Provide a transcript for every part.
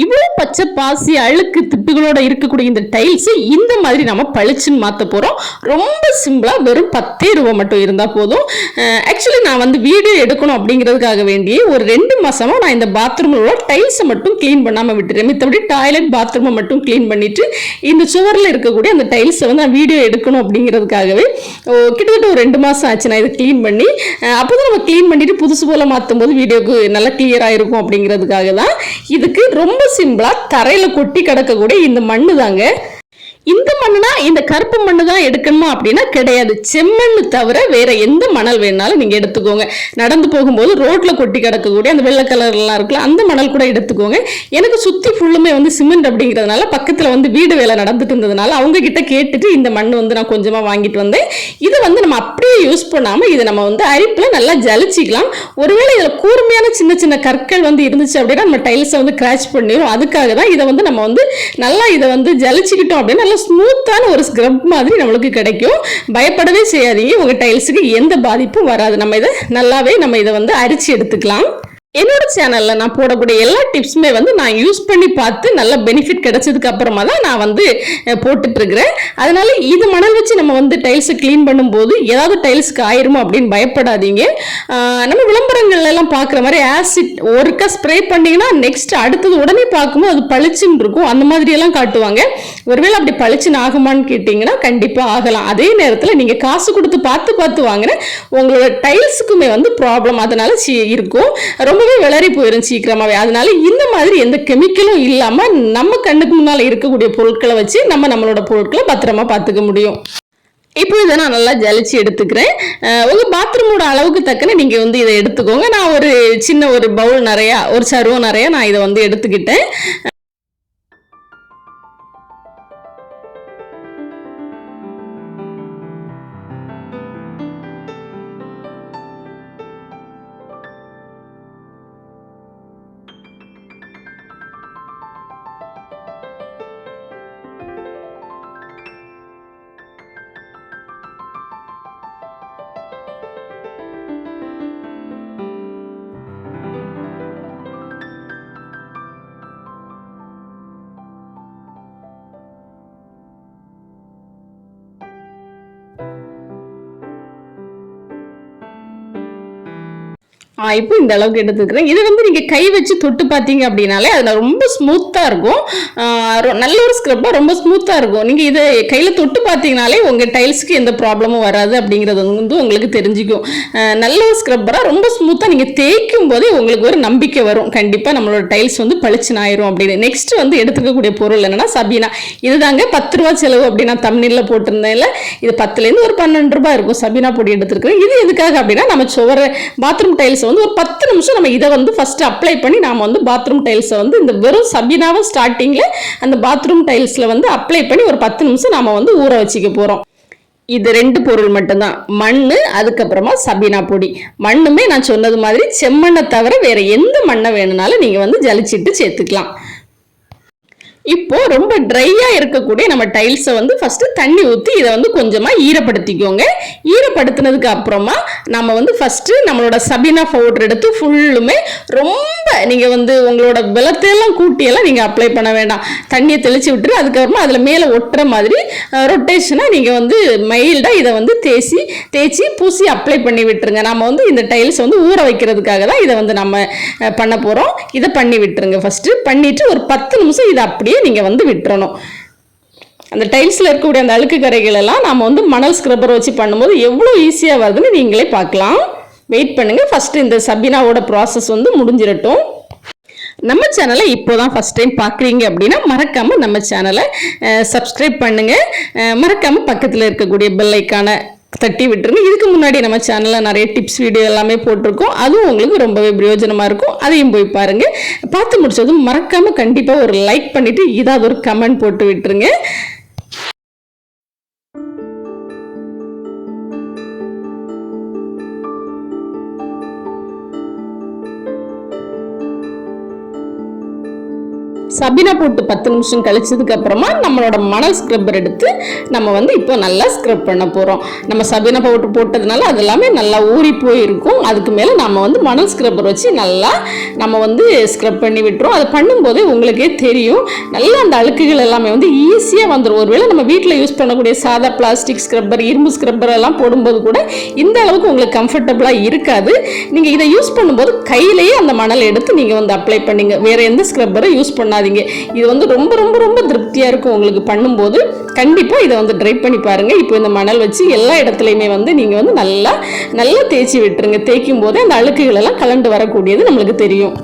இவ்வளோ பச்சை பாசி அழுக்கு திட்டுகளோட இருக்கக்கூடிய இந்த டைல்ஸ் இந்த மாதிரி நம்ம பளிச்சுன்னு மாற்ற போகிறோம். ரொம்ப சிம்பிளாக வெறும் 10 ரூபா மட்டும் இருந்தால் போதும். ஆக்சுவலி நான் வந்து வீடியோ எடுக்கணும் அப்படிங்கிறதுக்காக வேண்டிய ஒரு 2 மாசமா நான் இந்த பாத்ரூமில் டைல்ஸை மட்டும் க்ளீன் பண்ணாமல் விட்டுறேன். மித்தபடி டாய்லெட் பாத்ரூமை மட்டும் க்ளீன் பண்ணிட்டு இந்த சுவரில் இருக்கக்கூடிய அந்த டைல்ஸை வந்து நான் வீடியோ எடுக்கணும் அப்படிங்கிறதுக்காகவே கிட்டத்தட்ட ஒரு 2 மாதம் ஆச்சு நான் இதை க்ளீன் பண்ணி. அப்போ தான் நம்ம க்ளீன் பண்ணிட்டு புதுசு போல் மாற்றும் போது வீடியோக்கு நல்லா கிளியராக இருக்கும் அப்படிங்கிறதுக்காக தான். இதுக்கு ரொம்ப சிம்பிளா தரையில கொட்டி கிடக்கக்கூடிய இந்த மண்ணு தாங்க. இந்த மண்ணுனா இந்த கருப்பு மண்ணு தான் எடுக்கணுமா அப்படின்னா கிடையாது. செம்மண்ணு தவிர வேற எந்த மணல் வேணாலும் நீங்க எடுத்துக்கோங்க. நடந்து போகும்போது ரோட்ல கொட்டி கிடக்கக்கூடிய அந்த வெள்ளை கலர்லாம் இருக்குல்ல அந்த மணல் கூட எடுத்துக்கோங்க. எனக்கு சுத்தி ஃபுல்லுமே வந்து சிமெண்ட் அப்படிங்கிறதுனால பக்கத்துல வந்து வீடு வேலை நடந்துட்டு இருந்ததுனால அவங்க கிட்ட கேட்டுட்டு இந்த மண் வந்து நான் கொஞ்சமா வாங்கிட்டு வந்தேன். இதை வந்து நம்ம அப்படியே யூஸ் பண்ணாம இதை நம்ம வந்து அரிப்புல நல்லா ஜலிச்சிக்கலாம். ஒருவேளை இதுல கூர்மையான சின்ன சின்ன கற்கள் வந்து இருந்துச்சு அப்படின்னா நம்ம டைல்ஸை வந்து கிராச் பண்ணிடும். அதுக்காக தான் இதை வந்து நம்ம வந்து நல்லா இதை வந்து ஜலிச்சுக்கிட்டோம் அப்படின்னா ஸ்மூத்தான ஒரு ஸ்க்ரப் மாதிரி நம்மளுக்கு கிடைக்கும். பயப்படவே செய்யாதீங்க, உங்க டைல்ஸுக்கு எந்த பாதிப்பும் வராது. நம்ம இதை வந்து அரிச்சு எடுத்துக்கலாம். என்னோட சேனல்ல நான் போடக்கூடிய எல்லா டிப்ஸுமே வந்து நான் யூஸ் பண்ணி பார்த்து நல்ல பெனிஃபிட் கிடைச்சதுக்கு அப்புறமா தான் நான் வந்து போட்டுட்டு இருக்கிறேன். அதனால இது மணல் வச்சு நம்ம வந்து டைல்ஸை க்ளீன் பண்ணும்போது ஏதாவது டைல்ஸுக்கு ஆயிருமோ அப்படின்னு பயப்படாதீங்க. நம்ம விளம்பரங்கள்ல எல்லாம் பார்க்குற மாதிரி ஆசிட் ஒருக்கா ஸ்ப்ரே பண்ணிங்கன்னா நெக்ஸ்ட் அடுத்தது உடனே பார்க்கும்போது அது பளிச்சுன்னு இருக்கும். அந்த மாதிரி எல்லாம் காட்டுவாங்க. ஒருவேளை அப்படி பளிச்சுன்னு ஆகுமான்னு கேட்டிங்கன்னா கண்டிப்பாக ஆகலாம். அதே நேரத்தில் நீங்கள் காசு கொடுத்து பார்த்து வாங்கின உங்களோட டைல்ஸுக்குமே வந்து ப்ராப்ளம் அதனால இருக்கும். ரொம்பவே விளறி போயிடும் சீக்கிரமாவே. அதனால இந்த மாதிரி எந்த கெமிக்கலும் இல்லாம நம்ம கண்ணுக்கு முன்னால இருக்கக்கூடிய பொருட்களை வச்சு நம்மளோட பொருட்களை பத்திரமா பார்த்துக்க முடியும். இப்போ இதை நான் நல்லா ஜலிச்சு எடுத்துக்கிறேன். உங்க பாத்ரூமோட அளவுக்கு தக்கன நீங்க வந்து இதை எடுத்துக்கோங்க. நான் ஒரு சின்ன ஒரு பவுல் நிறைய ஒரு சருவம் நிறைய நான் இதை வந்து எடுத்துக்கிட்டேன். இப்போ இந்த அளவுக்கு எடுத்துக்கிறேன். இதை வந்து நீங்கள் கை வச்சு தொட்டு பார்த்தீங்க அப்படின்னாலே அது ரொம்ப ஸ்மூத்தாக இருக்கும். நல்ல ஒரு ஸ்க்ரப்பாக ரொம்ப ஸ்மூத்தாக இருக்கும். நீங்கள் இதை கையில் தொட்டு பார்த்தீங்கனாலே உங்கள் டைல்ஸுக்கு எந்த ப்ராப்ளமும் வராது அப்படிங்கிறது வந்து உங்களுக்கு தெரிஞ்சுக்கும். நல்ல ஒரு ஸ்க்ரப்பராக ரொம்ப ஸ்மூத்தாக நீங்கள் தேய்க்கும் போதே உங்களுக்கு ஒரு நம்பிக்கை வரும். கண்டிப்பாக நம்மளோட டைல்ஸ் வந்து பளிச்சுன்னு ஆயிரும் அப்படின்னு. நெக்ஸ்ட் வந்து எடுத்துக்கக்கூடிய பொருள் என்னன்னா சபீனா. இதுதாங்க 10 ரூபா செலவு அப்படி நான் தமிழில் போட்டிருந்தேன். இல்லை இது 10லேருந்து ஒரு 12 ரூபாய் இருக்கும். சபீனா பொடி எடுத்துருக்கிறேன். இது எதுக்காக அப்படின்னா நம்ம சுவர பாத்ரூம் டைல்ஸ் வந்து ஒரு 10 நிமிஷம் நம்ம இதை வந்து ஃபர்ஸ்ட் அப்ளை பண்ணி நாம வந்து பாத்ரூம் டைல்ஸை வந்து இந்த வெறும் சபீனாவை ஸ்டார்டிங்ல அந்த பாத்ரூம் டைல்ஸ்ல வந்து அப்ளை பண்ணி ஒரு 10 நிமிஷம் நாம வந்து ஊற வச்சுக்க போறோம். இது 2 பொருள் மட்டும்தான், மண்ணு அதுக்கப்புறமா சபீனா பொடி. மண்ணுமே நான் சொன்னது மாதிரி செம்மண்ணை தவிர வேற எந்த மண்ணை வேணும்னாலும் நீங்க வந்து ஜலிச்சிட்டு சேர்த்துக்கலாம். இப்போ ரொம்ப ட்ரையா இருக்கக்கூடிய நம்ம டைல்ஸை வந்து ஃபர்ஸ்ட் தண்ணி ஊற்றி இதை வந்து கொஞ்சமா ஈரப்படுத்திக்கோங்க. ஈரப்படுத்தினதுக்கு அப்புறமா நம்ம வந்து ஃபர்ஸ்ட் நம்மளோட சபீனா பவுடர் எடுத்து ஃபுல்லுமே ரொம்ப நீங்க வந்து உங்களோட பலத்தையெல்லாம் கூட்டியெல்லாம் நீங்க அப்ளை பண்ண வேண்டாம். தண்ணியை தெளிச்சு விட்டுரு. அதுக்கப்புறமா அதுல மேல ஒட்டுற மாதிரி ரொட்டேஷனா நீங்க வந்து மைல்டா இதை வந்து தேய்ச்சி பூசி அப்ளை பண்ணி விட்டுருங்க. நம்ம வந்து இந்த டைல்ஸ் வந்து ஊற வைக்கிறதுக்காக தான் இதை வந்து நம்ம பண்ண போறோம். இதை பண்ணி விட்டுருங்க. ஃபர்ஸ்ட் பண்ணிட்டு ஒரு 10 நிமிஷம் இதை அப்படியே நீங்க வந்து விட்டுறணும். அந்த டைல்ஸ்ல இருக்கக்கூடிய அந்த அழுக்கு கரைகள் எல்லாம் நாம வந்து மணல் ஸ்க்ரப்பர் வச்சு பண்ணும்போது எவ்வளவு ஈஸியா வருதுன்னு நீங்களே பார்க்கலாம். வெயிட் பண்ணுங்க. ஃபர்ஸ்ட் இந்த சபீனாவோட ப்ராசஸ் வந்து முடிஞ்சிடட்டும். நம்ம சேனலை இப்போதான் ஃபர்ஸ்ட் டைம் பார்க்குறீங்க அப்படின்னா மறக்காம நம்ம சேனலை சப்ஸ்கிரைப் பண்ணுங்க. மறக்காம பக்கத்தில் இருக்கக்கூடிய பெல் ஐக்கானை தட்டி விட்டுருங்க. இதுக்கு முன்னாடி நம்ம சேனலில் நிறைய டிப்ஸ் வீடியோ எல்லாமே போட்டிருக்கோம். அதுவும் உங்களுக்கு ரொம்பவே பிரயோஜனமாக இருக்கும். அதையும் போய் பாருங்க. பார்த்து முடிச்சதும் மறக்காம கண்டிப்பாக ஒரு லைக் பண்ணிட்டு ஏதாவது ஒரு கமெண்ட் போட்டு விட்டுருங்க. சபீனா போட்டு 10 நிமிஷம் கழிச்சதுக்கு அப்புறமா நம்மளோட மணல் ஸ்க்ரப்பர் எடுத்து நம்ம வந்து இப்போ நல்லா ஸ்க்ரப் பண்ண போகிறோம். நம்ம சபீனா பவுடர் போட்டதுனால அது எல்லாமே நல்லா ஊறி போயிருக்கும். அதுக்கு மேலே நம்ம வந்து மணல் ஸ்க்ரப்பர் வச்சு நல்லா நம்ம வந்து ஸ்க்ரப் பண்ணி விட்டுரும். அது பண்ணும்போதே உங்களுக்கே தெரியும் நல்லா அந்த அழுக்குகள் எல்லாமே வந்து ஈஸியாக வந்துடும். ஒருவேளை நம்ம வீட்டில் யூஸ் பண்ணக்கூடிய சாதா பிளாஸ்டிக் ஸ்க்ரப்பர், இரும்பு ஸ்க்ரப்பர் எல்லாம் போடும்போது கூட இந்த அளவுக்கு உங்களுக்கு கம்ஃபர்டபுளாக இருக்காது. நீங்கள் இதை யூஸ் பண்ணும்போது கையிலேயே அந்த மணல் எடுத்து நீங்கள் வந்து அப்ளை பண்ணிங்க. வேறு எந்த ஸ்க்ரப்பரை யூஸ் பண்ணாதீங்க. இது வந்து ரொம்ப ரொம்ப ரொம்ப திருப்தியாக இருக்கும் உங்களுக்கு பண்ணும்போது. கண்டிப்பாக இதை வந்து ட்ரை பண்ணி பாருங்கள். இப்போ இந்த மணல் வச்சு எல்லா இடத்துலையுமே வந்து நீங்கள் வந்து நல்லா தேய்ச்சி விட்டுருங்க. தேய்க்கும் போதே அந்த அழுக்குகள் எல்லாம் கலண்டு வரக்கூடியது நம்மளுக்கு தெரியும்.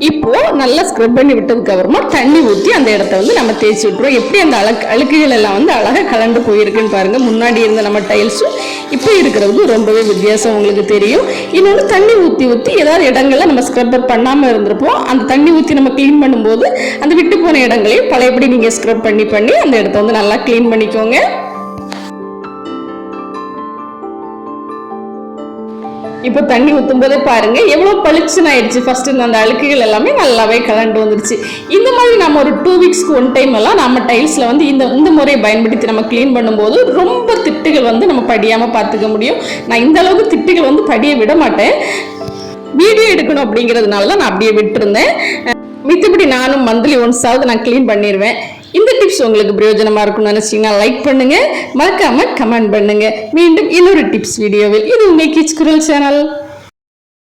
இப்போ நல்லா ஸ்க்ரப் பண்ணி விட்டதுக்கு அப்புறமா தண்ணி ஊற்றி அந்த இடத்த வந்து நம்ம தேய்ச்சி விட்டுருவோம். எப்படி அந்த அழுக்குகள் எல்லாம் வந்து அழகாக கலண்டு போயிருக்குன்னு பாருங்கள். முன்னாடி இருந்த நம்ம டைல்ஸும் இப்போ இருக்கிறதுக்கு ரொம்பவே வித்தியாசம் உங்களுக்கு தெரியும். இன்னொன்று தண்ணி ஊற்றி ஏதாவது இடங்கள்ல நம்ம ஸ்க்ரப்பர் பண்ணாமல் இருந்திருப்போம். அந்த தண்ணி ஊற்றி நம்ம க்ளீன் பண்ணும்போது அந்த விட்டு போன இடங்களையும் பழையபடி நீங்கள் ஸ்க்ரப் பண்ணி அந்த இடத்த வந்து நல்லா க்ளீன் பண்ணிக்கோங்க. இப்போ தண்ணி ஊற்றும் போதே பாருங்க எவ்வளோ பளிச்சுன்னு ஆயிடுச்சு. ஃபர்ஸ்ட் அந்த அழுக்குகள் எல்லாமே நல்லாவே கலண்டு வந்துருச்சு. இந்த மாதிரி நம்ம ஒரு 2 வீக்ஸ்க்கு 1 டைம் எல்லாம் நம்ம டைல்ஸில் வந்து இந்த முறையை பயன்படுத்தி நம்ம க்ளீன் பண்ணும்போது ரொம்ப திட்டுகள் வந்து நம்ம படியாமல் பார்த்துக்க முடியும். நான் இந்த அளவுக்கு திட்டுகள் வந்து படிய விட மாட்டேன். வீடியோ எடுக்கணும் அப்படிங்கிறதுனால தான் நான் அப்படியே விட்டுருந்தேன். மித்தபடி நானும் மந்த்லி ஒன்ஸாவது நான் க்ளீன் பண்ணிடுவேன். இந்த டிப்ஸ் உங்களுக்கு பிரயோஜனமாக இருக்கும்னு நினச்சிங்கன்னா லைக் பண்ணுங்க, மறக்காம கமெண்ட் பண்ணுங்க. மீண்டும் இன்னொரு டிப்ஸ் வீடியோவில். இது உங்கள் கிட்ஸ் குரல் சேனல்.